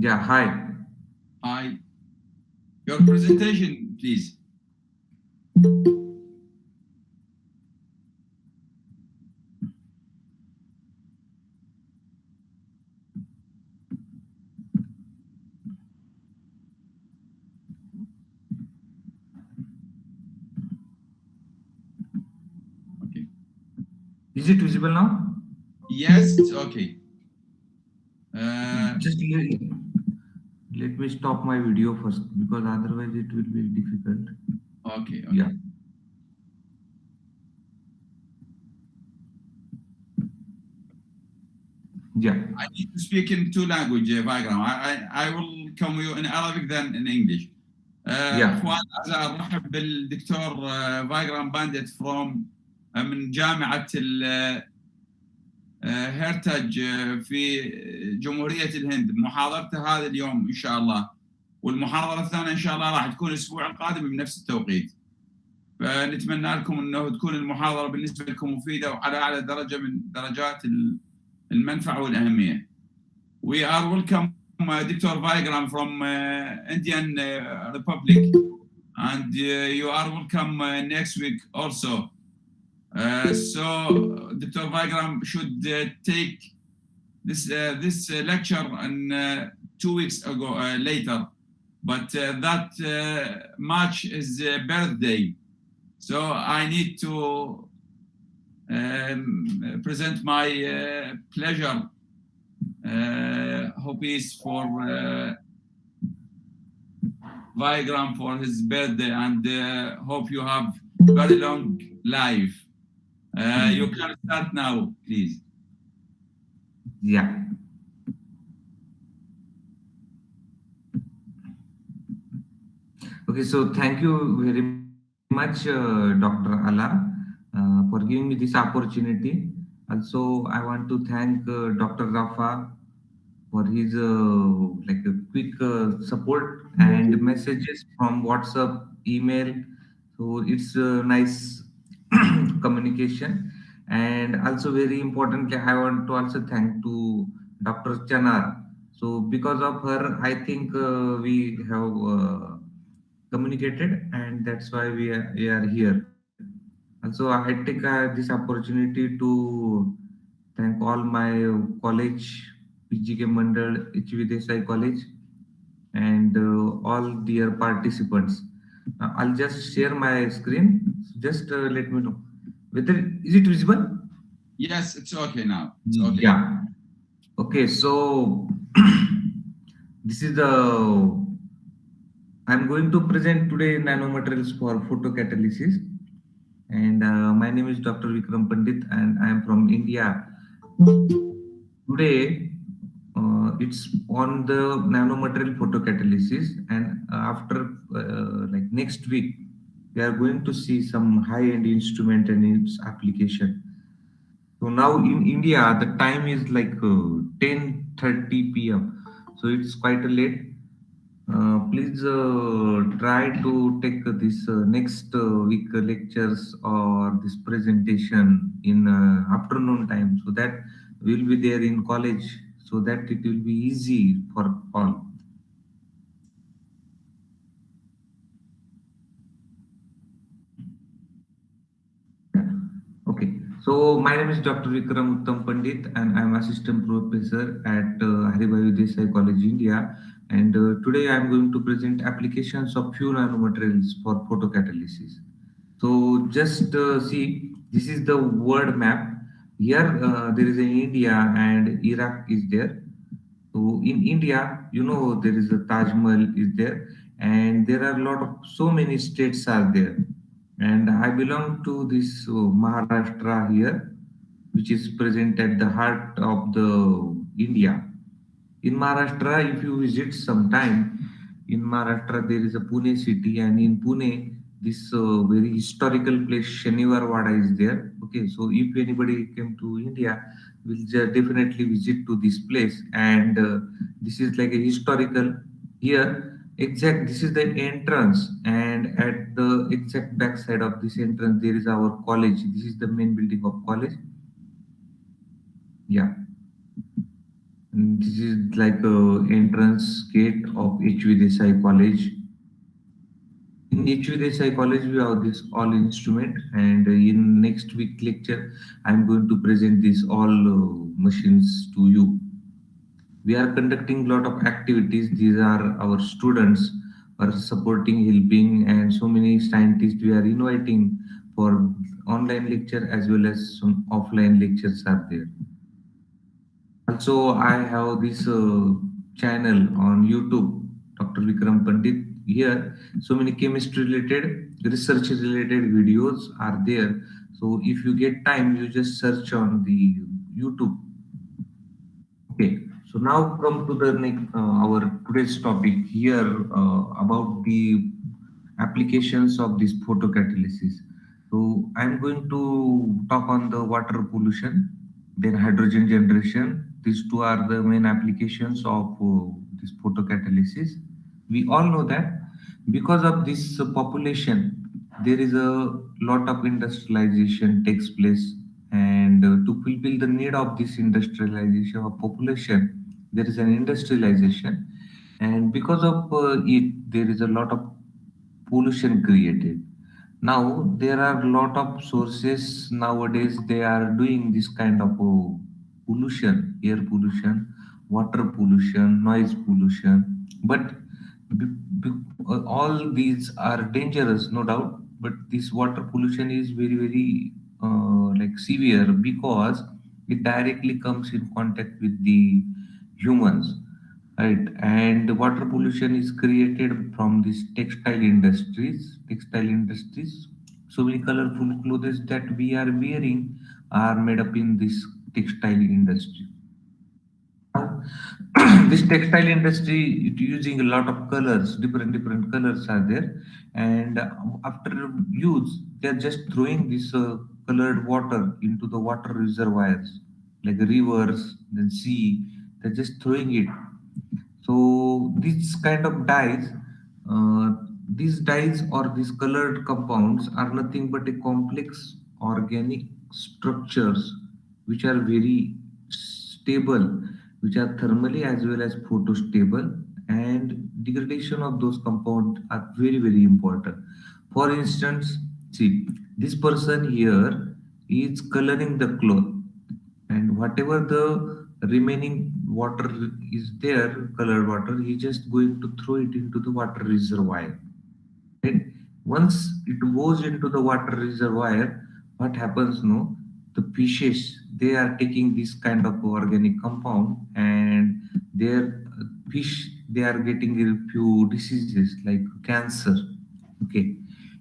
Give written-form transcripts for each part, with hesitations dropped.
Yeah, hi. Hi. Your presentation, please. Okay. Is it visible now? Yes, it's okay. Just let me stop my video first because otherwise it will be difficult. Okay. Yeah. Yeah. I need to speak in two languages, Vikram. I will come you in Arabic then in English. Yeah. اخوان اعزائي ارحب بالدكتور فايجرام بانديت فروم من جامعه هيرتاج في جمهوريه الهند. محاضرته هذا اليوم ان شاء الله، والمحاضره الثانيه ان شاء الله راح تكون الاسبوع القادم بنفس التوقيت. فنتمنى لكم انه تكون المحاضره بالنسبه لكم مفيده وعلى اعلى درجه من درجات المنفعه والاهميه. We are welcome Dr. Vikram from Indian Republic, and you are welcome next week also. So Dr. Vikram should take this lecture in 2 weeks ago later, but that March is birthday, so I need to present my pleasure hobbies for Vikram for his birthday, and hope you have very long life. You can start now, please. Yeah. Okay, so thank you very much, Dr. Ala, for giving me this opportunity. Also, I want to thank Dr. Rafa for his like a quick support and messages from WhatsApp, email. So it's nice communication. And also very importantly, I want to also thank to Dr. Chanar. So because of her, I think we have communicated, and that's why we are here. Also, I take this opportunity to thank all my college, PGK Mandal, HV Desai College, and all dear participants. I'll just share my screen. Just let me know whether is it visible. Yes, it's okay now. It's okay. Yeah. Okay. So this is the. I'm going to present today nanomaterials for photocatalysis. And my name is Dr. Vikram Pandit, and I am from India. Today, it's on the nanomaterial photocatalysis, and after like next week, we are going to see some high-end instrument and its application. So now in India, the time is like 10:30 p.m. So it's quite late. Please try to take this next week lectures or this presentation in afternoon time, so that we'll be there in college, so that it will be easy for all. Okay, so my name is Dr. Vikram Uttam Pandit, and I'm assistant professor at Haribai Desai College, India. And today I'm going to present applications of few nanomaterials for photocatalysis. So just see, this is the world map. Here there is an India and Iraq is there. So in India, there is a Taj Mahal is there, and there are a lot of so many states are there. And I belong to this Maharashtra here, which is present at the heart of the India. In Maharashtra, if you visit sometime, in Maharashtra there is a Pune city, and in Pune, this very historical place Shaniwar Wada is there. Okay, so if anybody came to India, will definitely visit to this place, and this is like a historical here. Exact, this is the entrance, and at the exact back side of this entrance, there is our college. This is the main building of college. Yeah. And This is like a entrance gate of HV Desai College. In HV Desai College, we have this all instrument, and in next week lecture, I'm going to present these all machines to you. We are conducting a lot of activities. These are our students are supporting, helping, and so many scientists we are inviting for online lecture as well as some offline lectures are there. Also, I have this channel on YouTube, Dr. Vikram Pandit. Here, so many chemistry related, research related videos are there. So if you get time, you just search on the YouTube. Okay. So now come to the next our today's topic here about the applications of this photocatalysis. So I'm going to talk on the water pollution, then hydrogen generation. These two are the main applications of this photocatalysis. We all know that because of this population, there is a lot of industrialization takes place, and to fulfill the need of this industrialization of population, there is an industrialization, and because of it, there is a lot of pollution created. Now there are a lot of sources nowadays. They are doing this kind of pollution, air pollution, water pollution, noise pollution. But be, all these are dangerous, no doubt. But this water pollution is very, very like severe because it directly comes in contact with the humans, right? And water pollution is created from these textile industries. So many colorful clothes that we are wearing are made up in this textile industry. Now, this textile industry it using a lot of colors, different colors are there, and after use, they are just throwing this colored water into the water reservoirs, like rivers, then sea. They're just throwing it. So these kind of dyes, uh, these dyes or these colored compounds are nothing but a complex organic structures which are very stable, which are thermally as well as photostable, and degradation of those compounds are very, very important. For instance, see, this person here is coloring the cloth, and whatever the remaining water is there, colored water, he just going to throw it into the water reservoir. Right? Once it goes into the water reservoir, what happens? No, the fishes they are taking this kind of organic compound, and their fish they are getting a few diseases like cancer. Okay,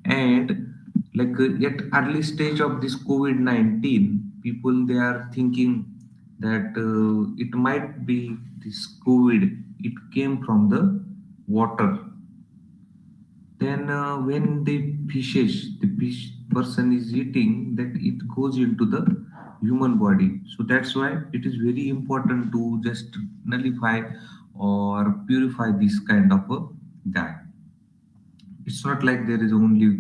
and like at early stage of this COVID-19, people they are thinking that it might be this COVID. It came from the water. Then when the fish person is eating, that it goes into the human body. So that's why it is very important to just nullify or purify this kind of a dye. It's not like there is only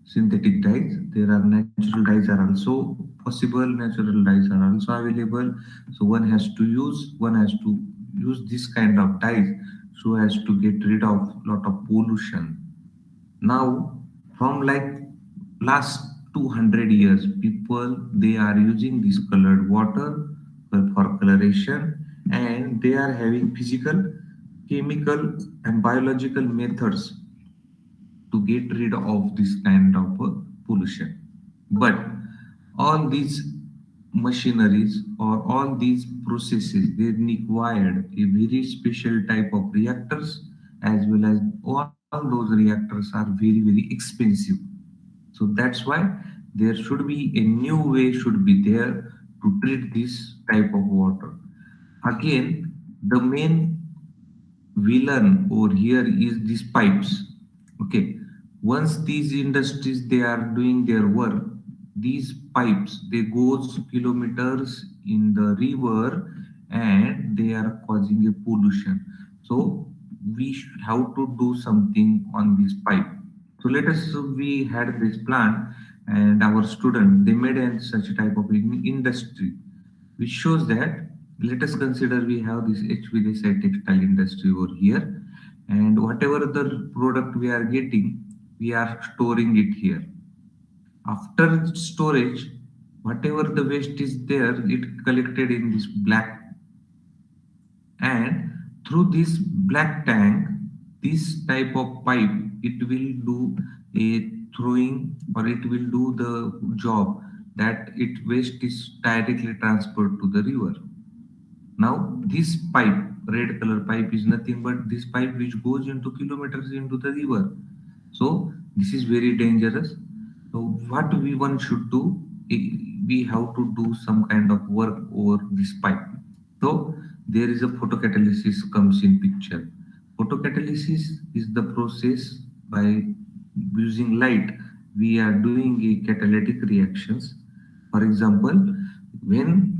synthetic dyes. There are natural dyes are also possible. Natural dyes are also available. So one has to use this kind of dyes so as to get rid of lot of pollution. Now, from like last 200 years, people they are using this colored water for coloration, and they are having physical, chemical, and biological methods to get rid of this kind of pollution. But all these machineries or all these processes they required a very special type of reactors, as well as all those reactors are very, very expensive. So that's why there should be a new way should be there to treat this type of water. Again, the main villain over here is these pipes. Okay, once these industries they are doing their work, these pipes they goes kilometers in the river, and they are causing a pollution. So we have to do something on this pipe. So let us we had this plan, and our student they made such a type of industry which shows that let us consider we have this HVDSI textile industry over here, and whatever the product we are getting, we are storing it here. After storage, whatever the waste is there, it collected in this black, and through this black tank, this type of pipe, it will do a throwing, or it will do the job that it waste is directly transferred to the river. Now this pipe, red color pipe, is nothing but this pipe which goes into kilometers into the river. So this is very dangerous. So what we one should do, we have to do some kind of work over this pipe. So there is a photocatalysis comes in picture. Photocatalysis is the process by using light. We are doing a catalytic reactions. For example, when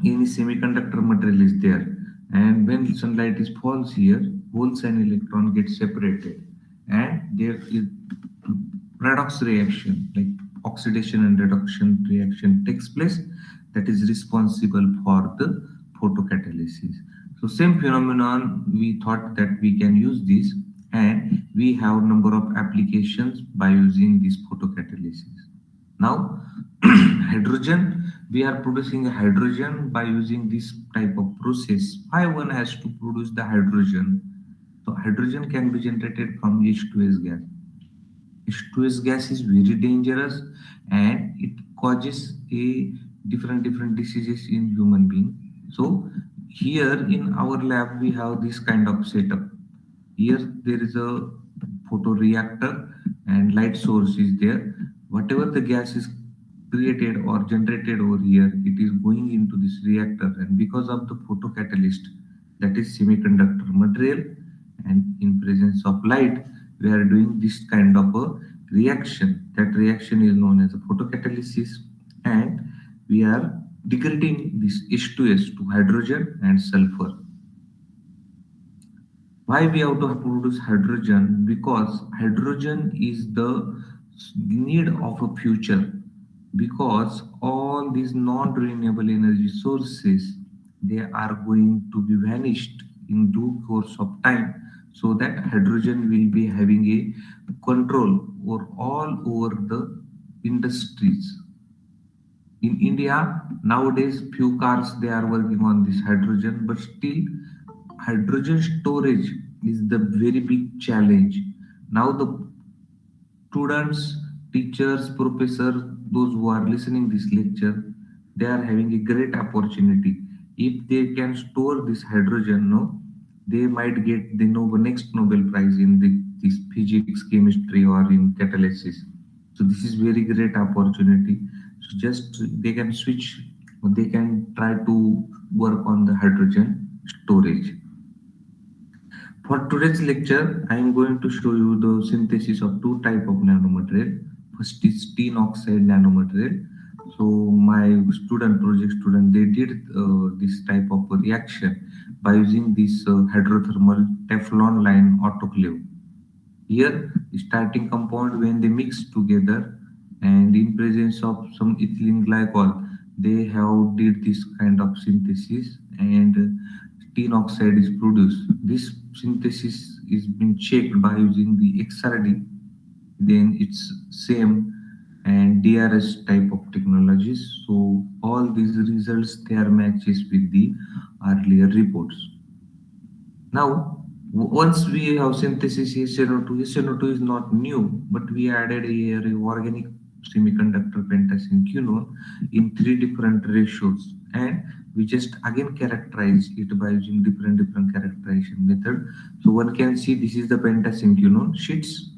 any semiconductor material is there, and when sunlight is falls here, holes and electron get separated, and there is redox reaction, like oxidation and reduction reaction takes place, that is responsible for the photocatalysis. So same phenomenon we thought that we can use this, and we have number of applications by using this photocatalysis. Now hydrogen, we are producing hydrogen by using this type of process. Why one has to produce the hydrogen? So hydrogen can be generated from H2S gas. H2S gas is very dangerous, and it causes a different diseases in human being. So here in our lab we have this kind of setup. Here there is a photoreactor and light source is there. Whatever the gas is created or generated over here, it is going into this reactor, and because of the photocatalyst, that is semiconductor material, and in presence of light, we are doing this kind of a reaction. That reaction is known as a photocatalysis, and we are degrading this H2S to hydrogen and sulfur. Why we have to produce hydrogen? Because hydrogen is the need of a future, because all these non-renewable energy sources, they are going to be vanished in due course of time, so that hydrogen will be having a control or all over the industries. In India nowadays few cars they are working on this hydrogen, but still hydrogen storage is the very big challenge. Now the students, teachers, professors, those who are listening this lecture, they are having a great opportunity. If they can store this hydrogen, no, they might get the next Nobel Prize in this physics, chemistry, or in catalysis. So this is very great opportunity. So just they can switch, or they can try to work on the hydrogen storage. For today's lecture, I am going to show you the synthesis of two type of nanomaterial. First is tin oxide nanomaterial. So my project student, they did this type of reaction by using this hydrothermal Teflon line autoclave. Here, starting compound when they mix together and in presence of some ethylene glycol, they have did this kind of synthesis, and tin oxide is produced. This synthesis is being checked by using the XRD, then it's same and DRS type of technologies. So all these results, they are matches with the earlier reports. Now, once we have synthesis SNO2, SNO2 is not new, but we added a organic semiconductor pentasene quinone in 3 different ratios, and we just again characterize it by using different characterization method. So one can see this is the pentasene quinone sheets,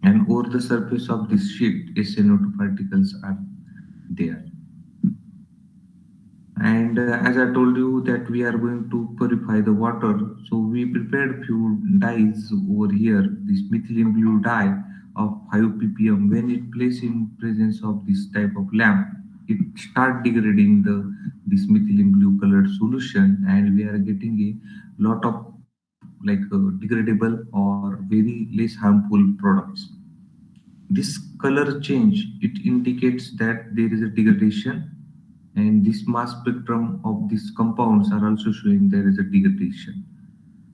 and over the surface of this sheet SNO2 particles are there. And as I told you that we are going to purify the water, so we prepared few dyes over here. This methylene blue dye of 5 ppm, when it placed in presence of this type of lamp, it start degrading this methylene blue colored solution, and we are getting a lot of degradable or very less harmful products. This color change, it indicates that there is a degradation, and this mass spectrum of these compounds are also showing there is a degradation.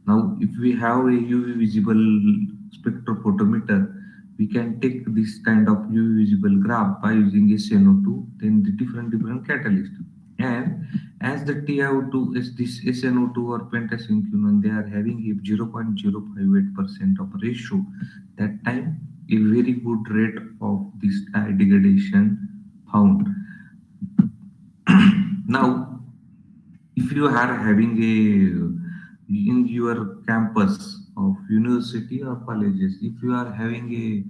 Now, if we have a UV visible spectrophotometer, we can take this kind of UV visible graph by using SNO2, then the different catalyst. And as the TiO2 is this SNO2 or pentasynclinone, they are having a 0.058% of ratio. That time, a very good rate of this dye degradation found. Now, if you are having a in your campus of university or colleges, if you are having a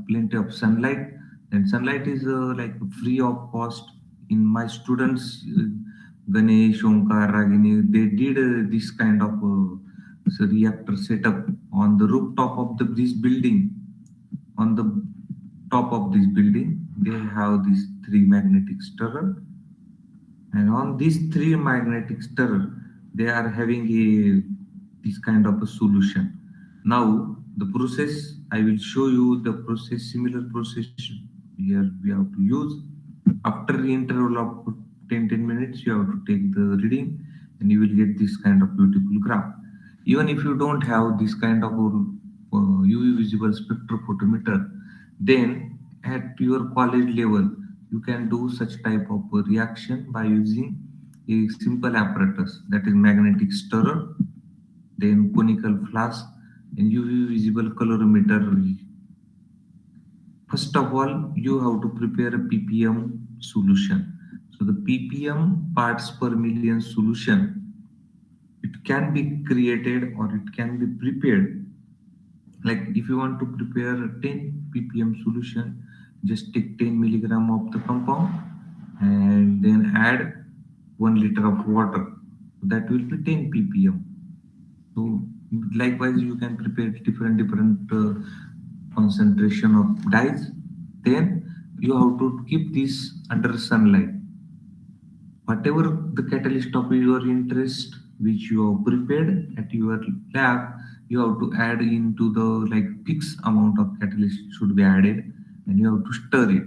plenty of sunlight, then sunlight is like free of cost. In my students, Ganesh, Omkar, Ragini, they did this kind of reactor setup on the rooftop of this building. On the top of this building, they have these three magnetic stirrer, and on these three magnetic stirrer, they are having this kind of a solution. Now the process, I will show you the process, similar process here we have to use. After the interval of 10 minutes, you have to take the reading and you will get this kind of beautiful graph. Even if you don't have this kind of UV visible spectrophotometer, then at your college level, you can do such type of reaction by using a simple apparatus, that is magnetic stirrer, then conical flask, and UV visible colorimeter. First of all, you have to prepare a ppm solution. So the ppm parts per million solution, it can be created or it can be prepared. Like if you want to prepare a 10 ppm solution, just take 10 milligram of the compound and then add 1 liter of water. That will be 10 ppm. So likewise, you can prepare different concentration of dyes. Then you have to keep this under sunlight. Whatever the catalyst of your interest which you have prepared at your lab, you have to add into the like fixed amount of catalyst should be added, and you have to stir it.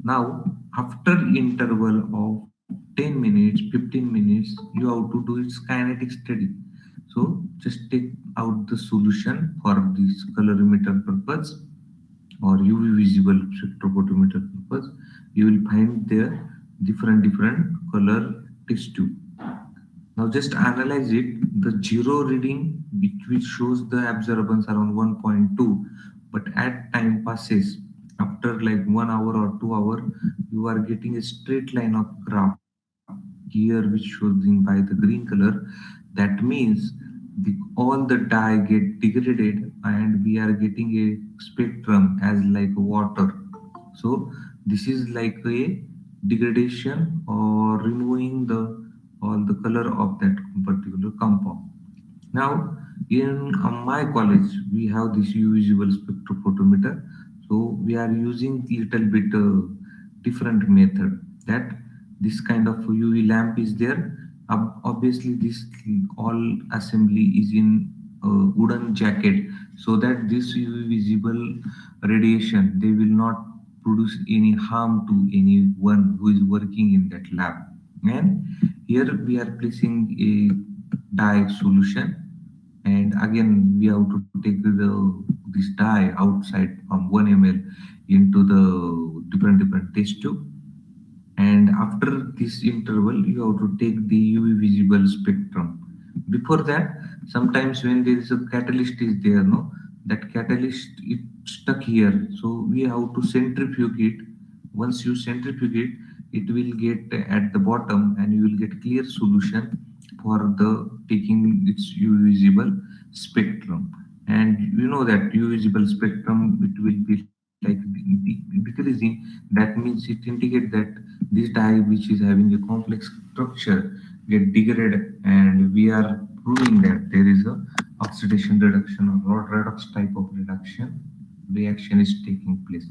Now, after interval of 10 minutes, 15 minutes, you have to do its kinetic study. So just take out the solution for this colorimeter purpose or UV visible spectrophotometer purpose. You will find there different color test tube. Now just analyze it. The zero reading which shows the absorbance around 1.2, but at time passes, after like 1 hour or 2 hour, you are getting a straight line of graph here which shows in by the green color. That means all the dye get degraded and we are getting a spectrum as like water. So this is like a degradation or removing the all the color of that particular compound. Now, in my college, we have this visible spectrophotometer. So we are using little bit different method. That this kind of UV lamp is there. Obviously, this all assembly is in wooden jacket, so that this UV visible radiation, they will not produce any harm to anyone who is working in that lab. And here we are placing a dye solution, and again we have to take this dye outside from 1 ml into the different test tube. And after this interval, you have to take the UV visible spectrum. Before that, sometimes when there is a catalyst is there, no, that catalyst is stuck here, so we have to centrifuge it. Once you centrifuge it, it will get at the bottom and you will get clear solution for the taking its UV visible spectrum. And you know that UV visible spectrum, it will be like decreasing. That means it indicates that this dye which is having a complex structure get degraded, and we are proving that there is a oxidation reduction or redox type of reaction is taking place.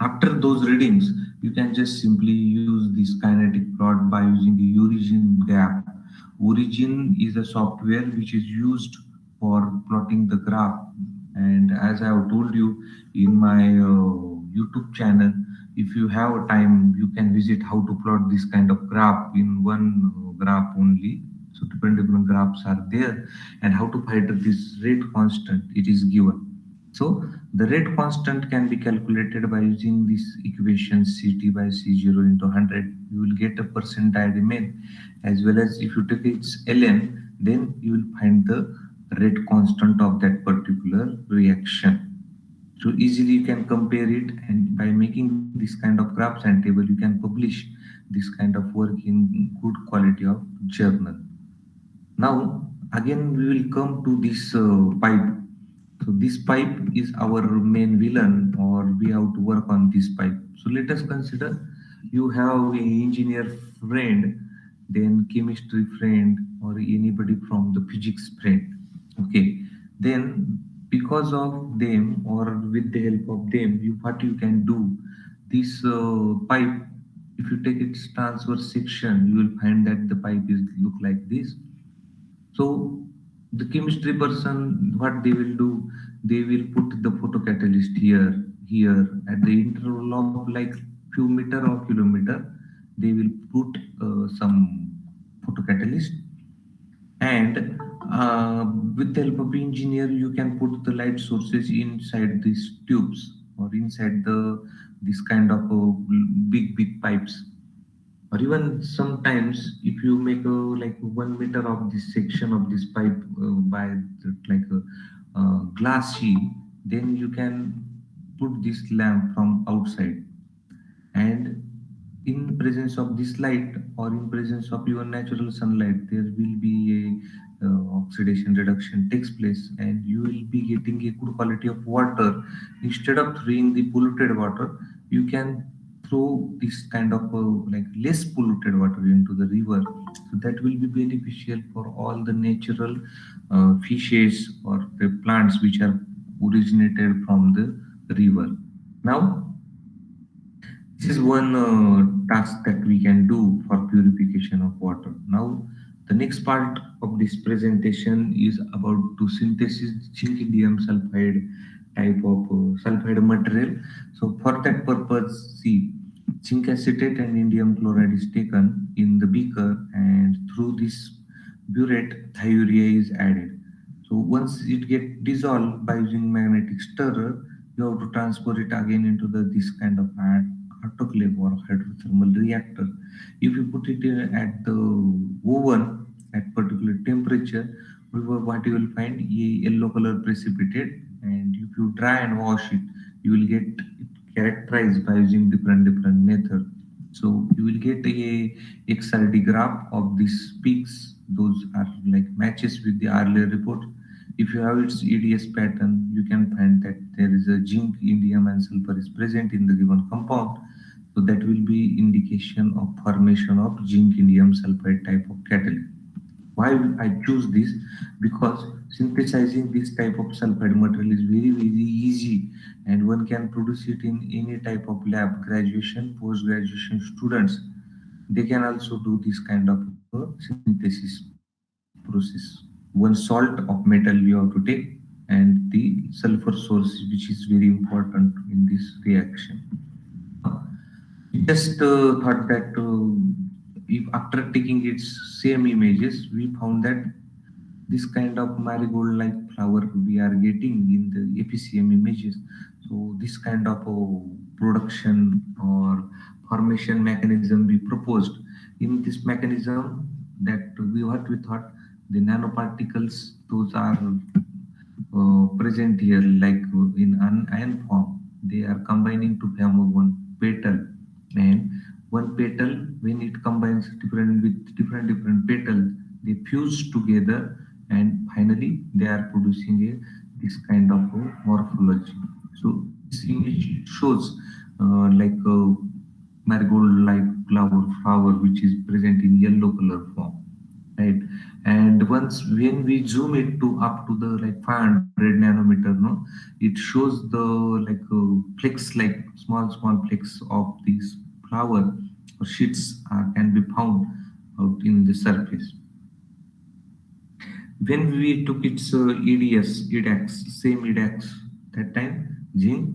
After those readings, you can just simply use this kinetic plot by using the origin gap. Origin is a software which is used for plotting the graph. And as I have told you in my YouTube channel, if you have time, you can visit how to plot this kind of graph in one graph only. So different graphs are there, and how to find this rate constant, it is given. So the rate constant can be calculated by using this equation Ct by C0 into 100. You will get a percentile remain, as well as if you take its ln, then you will find the rate constant of that particular reaction. So easily you can compare it, and by making this kind of graphs and table, you can publish this kind of work in good quality of journal. Now again we will come to this pipe. So this pipe is our main villain, or we have to work on this pipe. So let us consider you have an engineer friend, then chemistry friend, or anybody from the physics friend. Okay, then because of them or with the help of them, what you can do, this pipe, if you take its transverse section, you will find that the pipe is look like this. So the chemistry person, what they will do, they will put the photocatalyst here at the interval of like few meter or kilometer. They will put some photocatalyst, and with the help of engineer, you can put the light sources inside these tubes or inside the this kind of big pipes. Or even sometimes if you make a like 1 meter of this section of this pipe by like a glass sheet, then you can put this lamp from outside, and in presence of this light or in presence of your natural sunlight, there will be a oxidation reduction takes place, and you will be getting a good quality of water. Instead of throwing the polluted water, you can throw this kind of like less polluted water into the river. So that will be beneficial for all the natural fishes or the plants which are originated from the river. Now this is one task that we can do for purification of water. Now, the next part of this presentation is about to synthesis zinc indium sulfide type of sulfide material. So for that purpose, see, zinc acetate and indium chloride is taken in the beaker, and through this burette, thiourea is added. So once it get dissolved by using magnetic stirrer, you have to transfer it again into the this kind of autoclave or hydrothermal reactor. If you put it at the oven at particular temperature, what you will find a yellow color precipitate, and if you dry and wash it, you will get it characterized by using different method. So you will get a XRD graph of these peaks. Those are like matches with the earlier report. If you have its EDS pattern, you can find that there is a zinc, indium, and sulfur is present in the given compound. So that will be indication of formation of zinc indium sulfide type of catalyst. Why I choose this? Because synthesizing this type of sulfide material is very easy, and one can produce it in any type of lab. Graduation, post graduation students, they can also do this kind of synthesis process. One salt of metal you have to take, and the sulfur source, which is very important in this reaction. Just thought that if after taking its same images, we found that this kind of marigold like flower we are getting in the APCM images. So this kind of production or formation mechanism we proposed. In this mechanism, that what we thought, the nanoparticles, those are present here like in an ion form. They are combining to form one petal, and one petal, when it combines different with different petals, they fuse together, and finally they are producing this kind of morphology. So this image shows like a marigold like flower which is present in yellow color form, right? And once when we zoom it to up to the like 500 nanometer, no, it shows the like flecks, like small flecks of these flower or sheets can be found out in the surface. When we took its EDS, EDAX, same EDAX, that time zinc,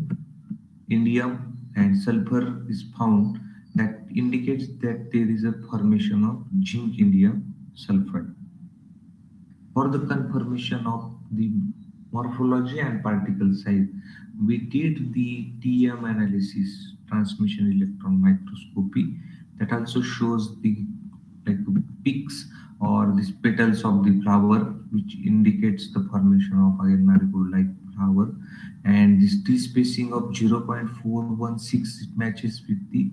indium, and sulfur is found, that indicates that there is a formation of zinc indium sulfide. For the confirmation of the morphology and particle size, we did the TM analysis, transmission electron microscopy, that also shows the like peaks or these petals of the flower, which indicates the formation of again marigold-like flower. And this T spacing of 0.416, it matches with the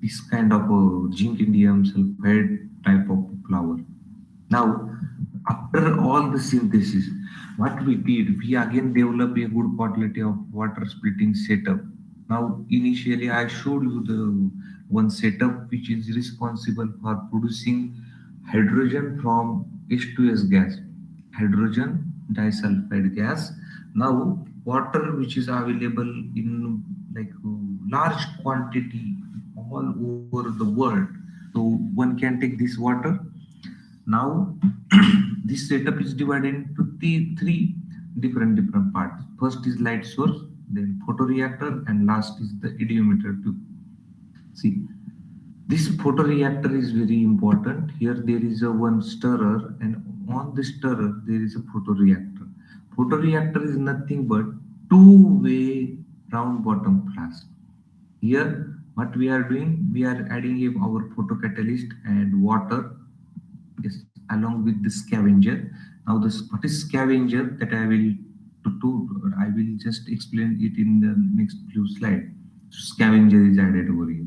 this kind of a zinc indium sulfide type of flower. Now, after all the synthesis, what we did, we again developed a good quality of water splitting setup. Now, initially, I showed you the one setup which is responsible for producing hydrogen from H2S gas, hydrogen disulfide gas. Now, water which is available in like large quantity all over the world. So one can take this water. Now, this setup is divided into three different parts. First is light source, then photoreactor, and last is the idiometer tube. See, this photoreactor is very important. Here there is a one stirrer, and on the stirrer there is a photoreactor. Photoreactor is nothing but two-way round bottom flask. Here, what we are doing, we are adding our photocatalyst and water, yes, along with the scavenger. Now, this what is scavenger, that I will just explain it in the next few slides. So scavenger is added over here,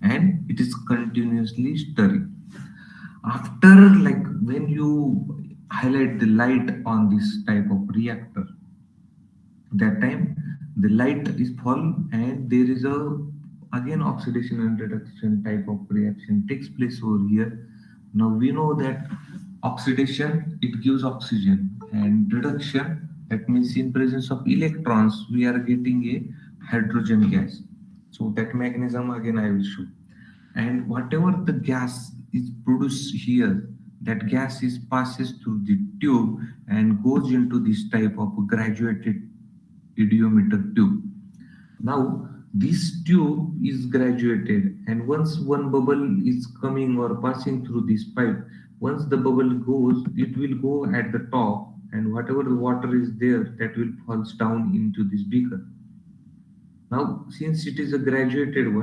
and it is continuously stirring. After, like, when you highlight the light on this type of reactor, that time the light is fall, and there is a again oxidation and reduction type of reaction takes place over here. Now we know that oxidation, it gives oxygen, and reduction, that means in presence of electrons we are getting a hydrogen gas. So that mechanism again I will show. And whatever the gas is produced here, that gas is passes through the tube and goes into this type of graduated idiometer tube. Now, this tube is graduated, and once one bubble is coming or passing through this pipe, once the bubble goes, it will go at the top, and whatever the water is there, that will falls down into this beaker. Now, since it is a graduated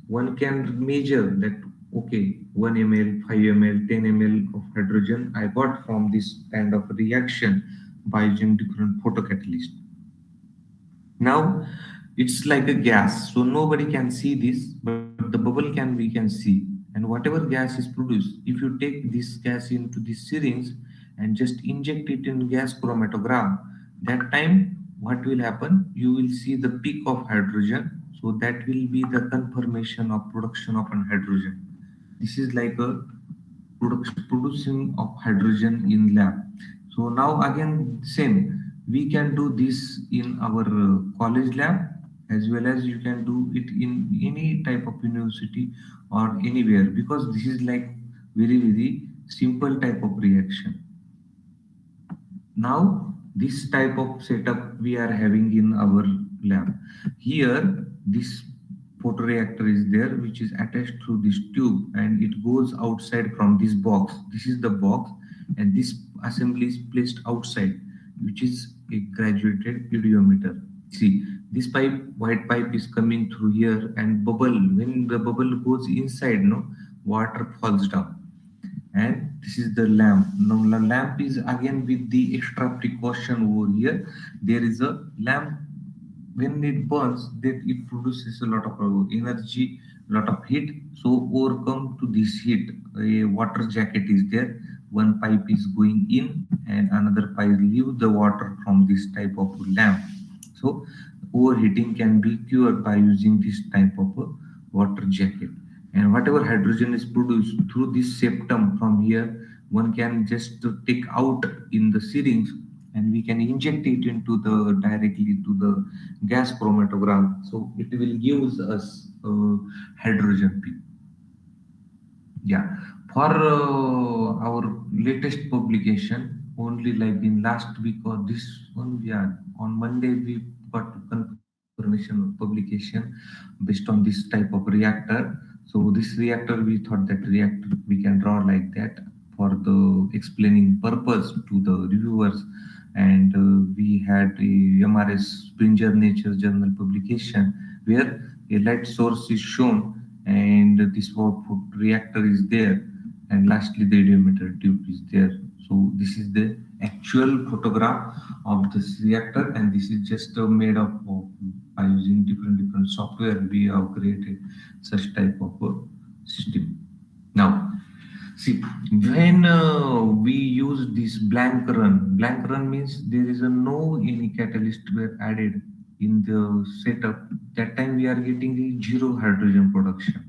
one can measure that, okay, 1 ml, 5 ml, 10 ml of hydrogen I got from this kind of reaction by using different photocatalyst. Now, it's like a gas, so nobody can see this, but the bubble we can see. And whatever gas is produced, if you take this gas into this syringe and just inject it in gas chromatogram, that time what will happen? You will see the peak of hydrogen. So that will be the confirmation of production of an hydrogen. This is like a producing of hydrogen in lab. So now again same, we can do this in our college lab, as well as you can do it in any type of university or anywhere, because this is like very simple type of reaction. Now this type of setup we are having in our lab. Here this photoreactor is there, which is attached through this tube, and it goes outside from this box. This is the box, and this assembly is placed outside, which is a graduated idiometer. See, this pipe, white pipe is coming through here, and bubble, when the bubble goes inside, no, water falls down. And this is the lamp. Now the lamp is again with the extra precaution over here. There is a lamp, when it burns, that it produces a lot of energy, lot of heat. So overcome to this heat, a water jacket is there. One pipe is going in, and another pipe leave the water from this type of lamp. So overheating can be cured by using this type of a water jacket. And whatever hydrogen is produced through this septum from here, one can just take out in the syringe, and we can inject it into the directly to the gas chromatogram. So it will give us hydrogen peak. Yeah, for our latest publication, only like in last week or this one, yeah, on Monday we got to confirm information or publication based on this type of reactor. So this reactor, we thought that reactor we can draw like that for the explaining purpose to the reviewers. And we had a MRS Springer Nature Journal publication where a light source is shown and this output reactor is there, and lastly the radiometer tube is there. So this is the actual photograph of this reactor, and this is just made up of by using different software we have created such type of system. Now see, when we use this blank run means there is a no any catalyst were added in the setup. That time we are getting a zero hydrogen production.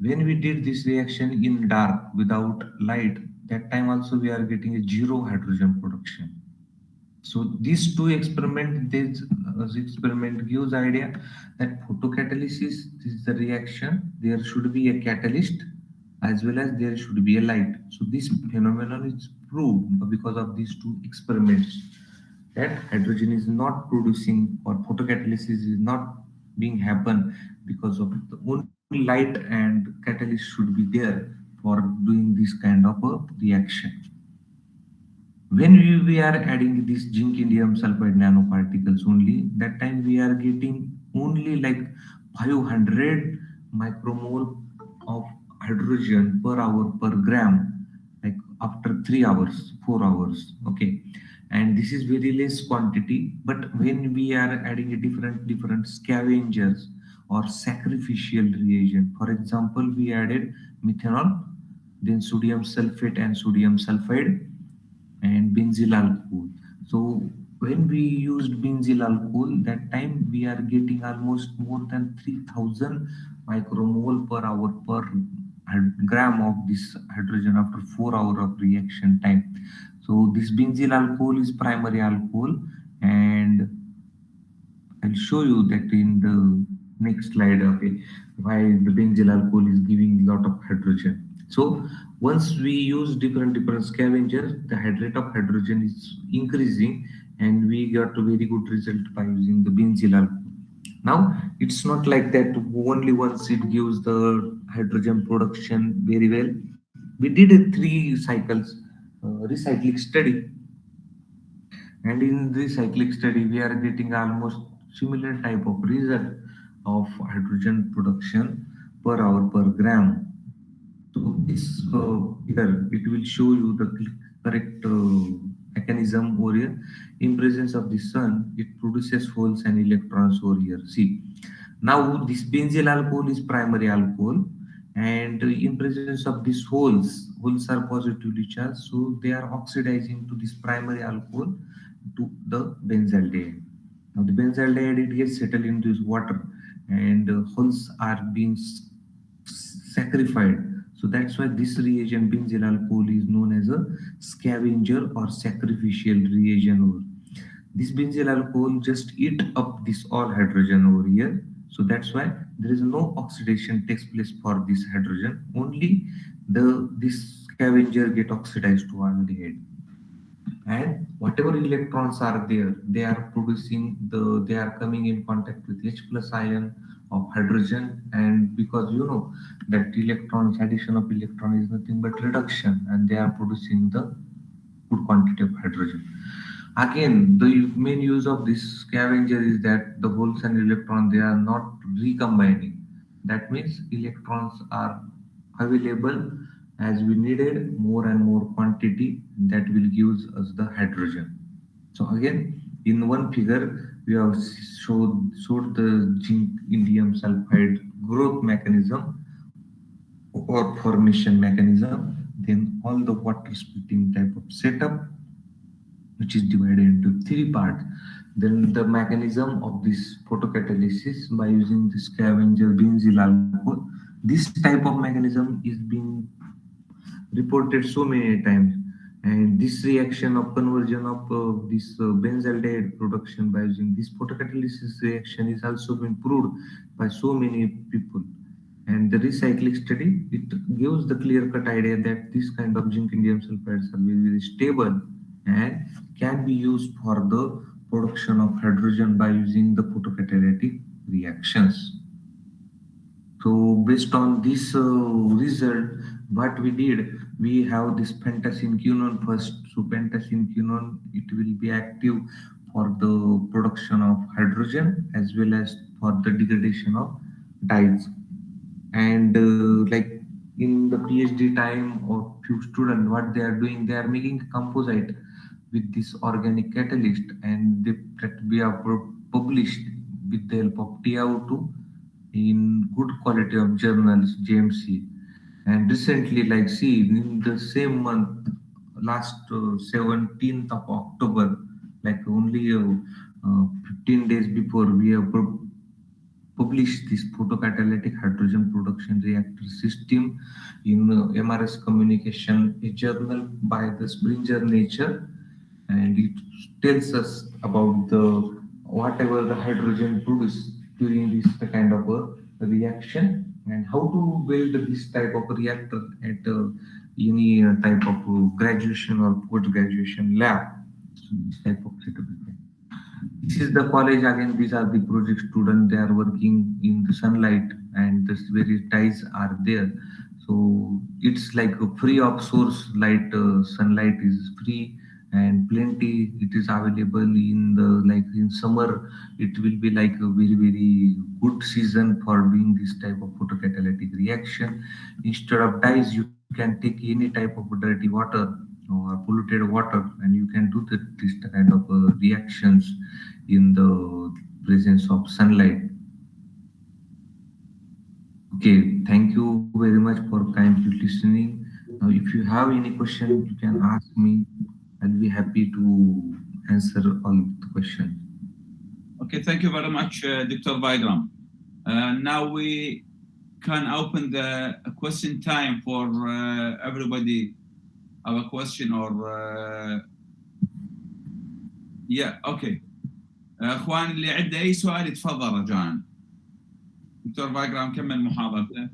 When we did this reaction in dark without light, that time also we are getting a zero hydrogen production. So these two experiment, this experiment gives idea that photocatalysis is the reaction. There should be a catalyst as well as there should be a light. So this phenomenon is proved because of these two experiments that hydrogen is not producing or photocatalysis is not being happen because of the only light and catalyst should be there for doing this kind of a reaction. When we are adding this zinc indium sulfide nanoparticles only, that time we are getting only like 500 micromole of hydrogen per hour per gram, like after 3 hours, 4 hours. Okay, and this is very less quantity. But when we are adding a different scavengers or sacrificial reagent, for example, we added methanol, then sodium sulfate and sodium sulfide and benzyl alcohol. So when we used benzyl alcohol, that time we are getting almost more than 3000 micromole per hour per gram of this hydrogen after 4 hours of reaction time. So this benzyl alcohol is primary alcohol, and I'll show you that in the next slide. Okay, why the benzyl alcohol is giving a lot of hydrogen. So once we use different scavengers, the rate of hydrogen is increasing, and we got a very good result by using the benzyl alcohol. Now it's not like that only once it gives the hydrogen production very well. We did a 3 cycles recycling study, and in this cyclic study we are getting almost similar type of result of hydrogen production per hour per gram. So this here it will show you the correct mechanism over here. In presence of the sun, it produces holes and electrons over here. See, now this benzyl alcohol is primary alcohol, and in presence of these holes are positively charged, so they are oxidizing to this primary alcohol to the benzaldehyde. Now the benzaldehyde, it gets settled into this water, and holes are being sacrificed. So that's why this reagent benzyl alcohol is known as a scavenger or sacrificial reagent. Over this benzyl alcohol just eat up this all hydrogen over here. So that's why there is no oxidation takes place for this hydrogen. Only this scavenger get oxidized to aldehyde, and whatever electrons are there, they are coming in contact with H plus ion of hydrogen. And because you know that electrons, addition of electron is nothing but reduction, and they are producing the good quantity of hydrogen. Again, the main use of this scavenger is that the holes and electron, they are not recombining. That means electrons are available as we needed more and more quantity, that will give us the hydrogen. So again, in one figure we have showed the zinc indium sulfide growth mechanism or formation mechanism, then all the water splitting type of setup, which is divided into 3 parts. Then the mechanism of this photocatalysis by using the scavenger benzyl alcohol. This type of mechanism is being reported so many times, and this reaction of conversion of this benzaldehyde production by using this photocatalysis reaction is also been proved by so many people. And the recycling study, it gives the clear-cut idea that this kind of zinc indium sulfides are very stable and can be used for the production of hydrogen by using the photocatalytic reactions. So based on this result, what we did, we have this pentacene quinone first. So pentacene quinone, it will be active for the production of hydrogen as well as for the degradation of dyes. And like in the PhD time of few students, what they are doing, they are making composite with this organic catalyst, and they that we are published with the help of TiO2 in good quality of journals JMC. And recently, like see, in the same month, last 17th of October, like only 15 days before, we have published this photocatalytic hydrogen production reactor system in MRS Communication, a journal by the Springer Nature, and it tells us about the whatever the hydrogen produced during this kind of a reaction, and how to build this type of reactor at any type of graduation or post graduation lab. So this type of setup. This is the college again. These are the project students. They are working in the sunlight, and this various dyes are there. So it's like a free of source light. Sunlight is free and plenty. It is available in the like in summer. It will be like a very good season for doing this type of photocatalytic reaction. Instead of dyes, you can take any type of dirty water or polluted water, and you can do this kind of reactions in the presence of sunlight. Okay, thank you very much for kindly listening. Now, if you have any question, you can ask me. I'll be happy to answer all the questions. Okay, thank you very much, Dr. Vikram. Now we can open the question time for everybody. Have a question or yeah, okay. اخوان اللي عنده اي سؤال يتفضل رجاء. دكتور فايكرام كمل محاضرته،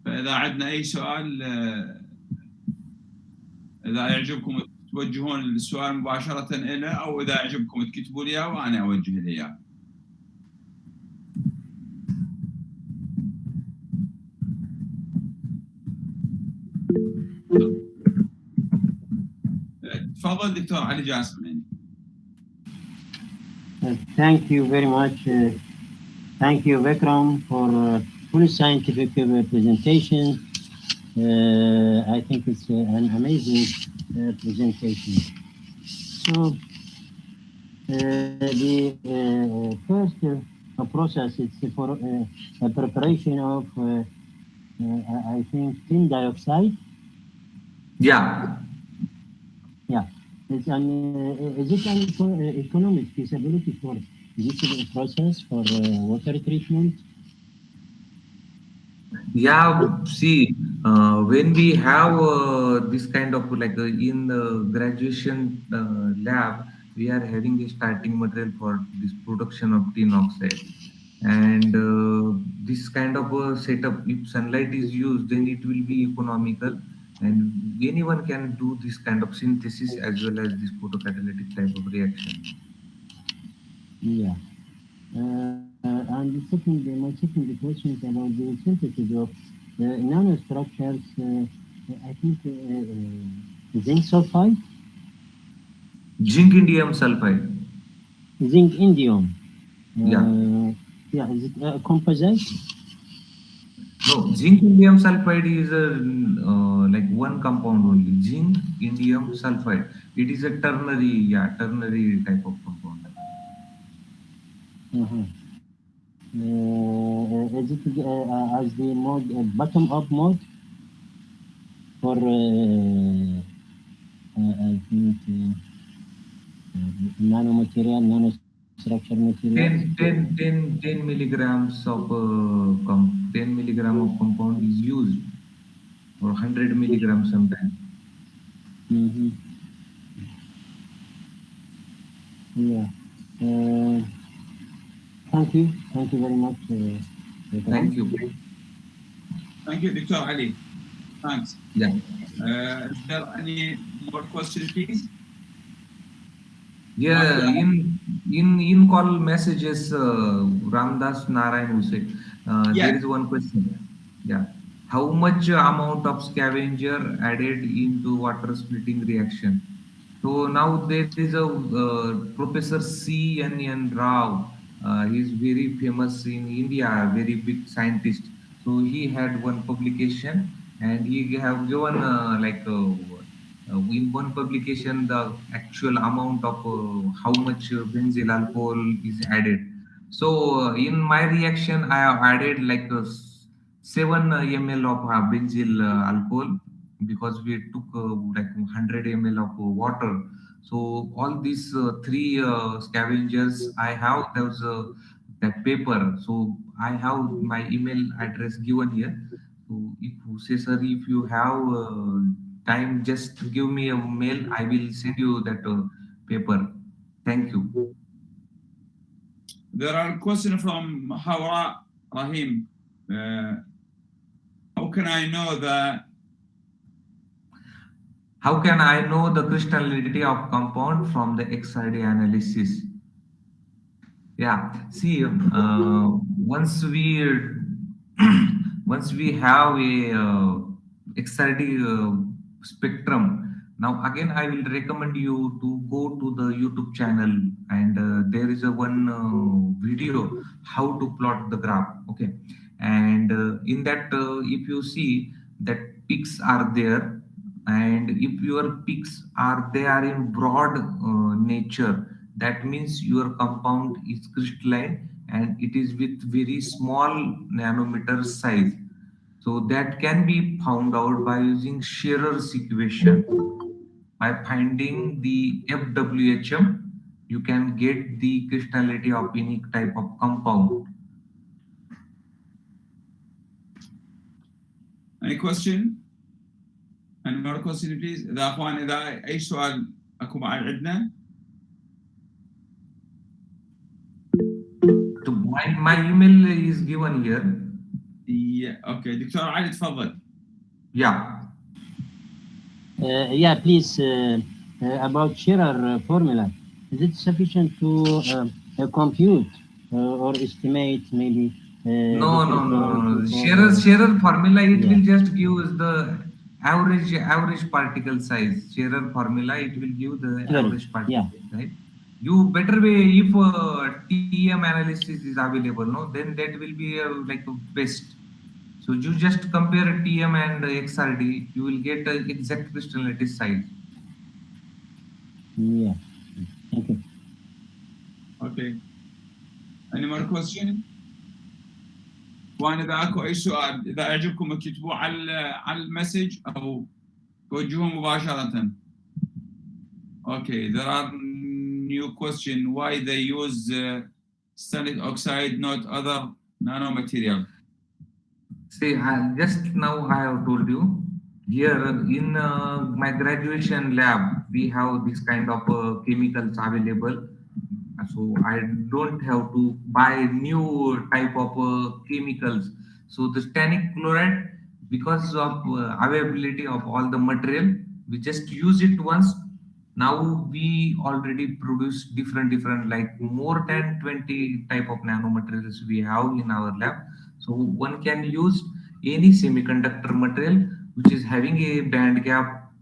فاذا عندنا اي سؤال اذا يعجبكم توجهون السؤال مباشره له، او اذا يعجبكم تكتبوا لي اياه وانا اوجه له اياه. تفضل دكتور علي جاسم. يعني. Thank you very much. Thank you, Vikram, for full scientific presentation. I think it's an amazing presentation. So the first process is for a preparation of, I think, tin dioxide. Yeah. Yeah. Is it an economic feasibility for this process for water treatment? Yeah, see, when we have this kind of like in the graduation lab, we are having a starting material for this production of tin oxide. And this kind of setup, if sunlight is used, then it will be economical. And anyone can do this kind of synthesis as well as this photocatalytic type of reaction. Yeah. And my second question is about the synthesis of nanostructures. I think zinc sulfide? Zinc indium sulfide. Zinc indium. Yeah. Yeah, is it a composite? No, zinc indium sulfide is like one compound only. Zinc indium sulfide. It is a ternary type of compound. Is it as the mode bottom-up mode for I think nanomaterial, nanostructure material? 10 milligrams of 10 milligram of compound is used, or 100 milligrams sometimes. Yeah. Thank you very much. Thank you. Thank you, Dr. Ali. Thanks. Yeah. Is there any more questions, please? Yeah. in call messages, Ramdas Narayan Hussain, Yeah. there is one question. Yeah. How much amount of scavenger added into water splitting reaction? So now there is a Professor C. N. Rao. He is very famous in India, very big scientist. So he had one publication, and he have given in one publication the actual amount of how much benzyl alcohol is added. So in my reaction, I have added like 7 ml of benzyl alcohol, because we took like 100 ml of water. So all these three scavengers, I have those that paper. So I have my email address given here. So if you say, sir, if you have time, just give me a mail. I will send you that paper. Thank you. There are questions from Hawa Rahim. How can I know the How can I know the crystallinity of compound from the XRD analysis? Yeah, see, once we once we have a XRD spectrum, now again I will recommend you to go to the YouTube channel, and there is a one video how to plot the graph. Okay, and in that, if you see that peaks are there, and if your peaks are there in broad nature, that means your compound is crystalline and it is with very small nanometer size. So that can be found out by using Scherer's equation. By finding the FWHM, you can get the crystallinity of any type of compound. any question? Any more question please؟ إذا أخوان إذا أي سؤال أكو بعد عندنا. My email is given here. Yeah, okay. دكتور علي تفضل. Yeah. Yeah, please, about Scherer formula, is it sufficient to compute or estimate maybe? No. Scherer formula, it will just give us the average particle size. Scherer formula, it will give the average particle size, right? You better way if TEM analysis is available, no, then that will be like best. So you just compare TM and XRD, you will get exact crystallinity size. Yeah. Thank you. Okay. Any more question؟ وأنا إذا أكو أي سؤال إذا أعجبكم اكتبوه على المسج أو توجهوه مباشرة. Okay, there are new question. Why they use standard oxide, not other nanomaterial? See, just now I have told you, here in my graduation lab, we have this kind of chemicals available. So I don't have to buy new type of chemicals. So the stannic chloride, because of availability of all the material, we just use it once. Now we already produce different like more than 20 type of nanomaterials we have in our lab. So one can use any semiconductor material which is having a band gap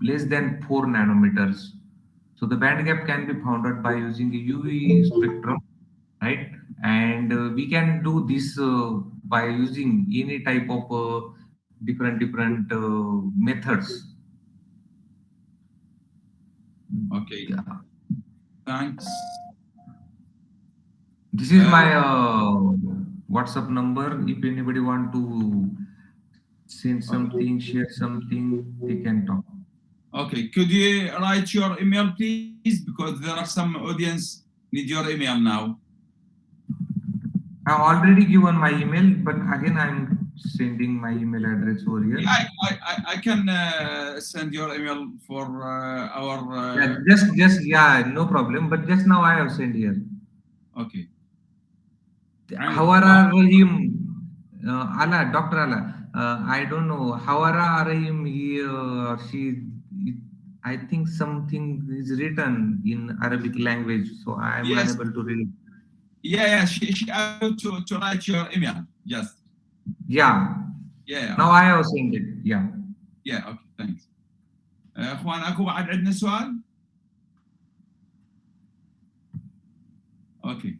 less than 4 nanometers. So the band gap can be found out by using a UV spectrum, right? And we can do this by using any type of different methods. Okay. Yeah. Thanks. This is my WhatsApp number. If anybody want to send something, share something, they can talk. Okay. Could you write your email, please? Because there are some audience need your email now. I've already given my email, but again, I'm sending my email address over here. Yeah, I can send your email for our. Yeah, no problem. But just now I have sent here. Okay. Hawara Rahim, Allah, Dr. Allah. I don't know. Hawara Rahim, he, she, I think something is written in Arabic language, so I am Yes. unable to read. Yeah. She asked you to write your email. Just. Yeah. Yeah. Now I have seen it. Yeah. Yeah. Okay. Thanks. اخوان اكو بعد عندنا سؤال؟ اوكي.